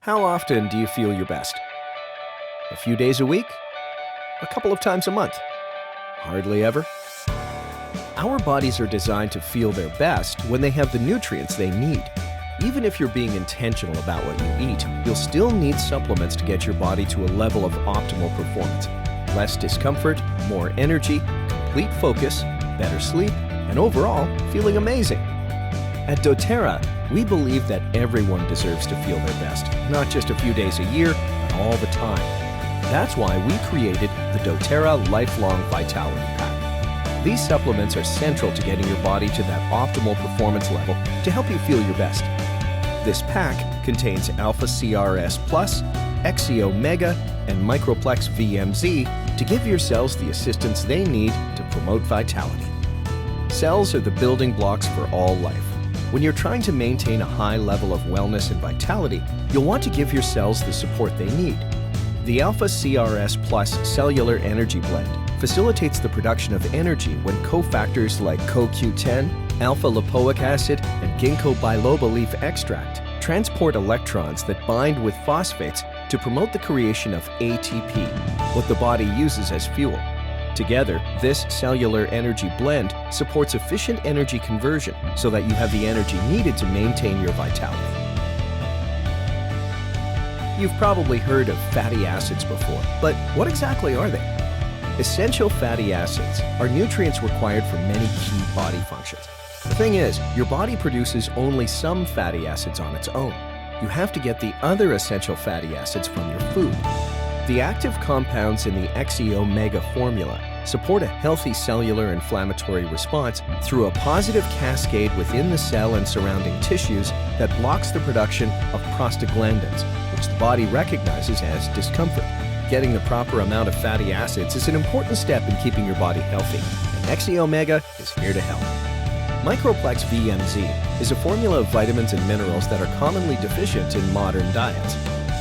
How often do you feel your best? A few days a week? A couple of times a month? Hardly ever? Our bodies are designed to feel their best when they have the nutrients they need. Even if you're being intentional about what you eat, you'll still need supplements to get your body to a level of optimal performance. Less discomfort, more energy, complete focus, better sleep, and overall, feeling amazing. At doTERRA, we believe that everyone deserves to feel their best, not just a few days a year, but all the time. That's why we created the doTERRA Lifelong Vitality Pack. These supplements are central to getting your body to that optimal performance level to help you feel your best. This pack contains Alpha CRS Plus, XE Omega, and Microplex VMZ to give your cells the assistance they need to promote vitality. Cells are the building blocks for all life. When you're trying to maintain a high level of wellness and vitality, you'll want to give your cells the support they need. The Alpha CRS Plus Cellular Energy Blend facilitates the production of energy when cofactors like CoQ10, alpha-lipoic acid, and ginkgo biloba leaf extract transport electrons that bind with phosphates to promote the creation of ATP, what the body uses as fuel. Together, this cellular energy blend supports efficient energy conversion so that you have the energy needed to maintain your vitality. You've probably heard of fatty acids before, but what exactly are they? Essential fatty acids are nutrients required for many key body functions. The thing is, your body produces only some fatty acids on its own. You have to get the other essential fatty acids from your food. The active compounds in the XE Omega formula support a healthy cellular inflammatory response through a positive cascade within the cell and surrounding tissues that blocks the production of prostaglandins, which the body recognizes as discomfort. Getting the proper amount of fatty acids is an important step in keeping your body healthy, and XE Omega is here to help. Microplex VMZ is a formula of vitamins and minerals that are commonly deficient in modern diets.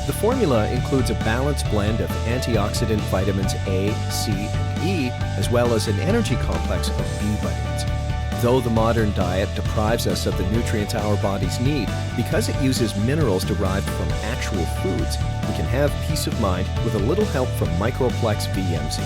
The formula includes a balanced blend of antioxidant vitamins A, C, and E, as well as an energy complex of B vitamins. Though the modern diet deprives us of the nutrients our bodies need, because it uses minerals derived from actual foods, we can have peace of mind with a little help from Microplex VMZ.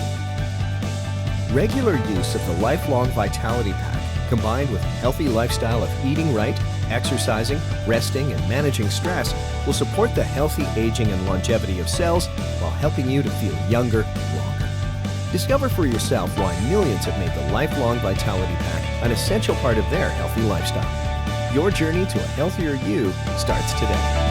Regular use of the Lifelong Vitality Pack, combined with a healthy lifestyle of eating right, exercising, resting, and managing stress, will support the healthy aging and longevity of cells while helping you to feel younger longer. Discover for yourself why millions have made the Lifelong Vitality Pack an essential part of their healthy lifestyle. Your journey to a healthier you starts today.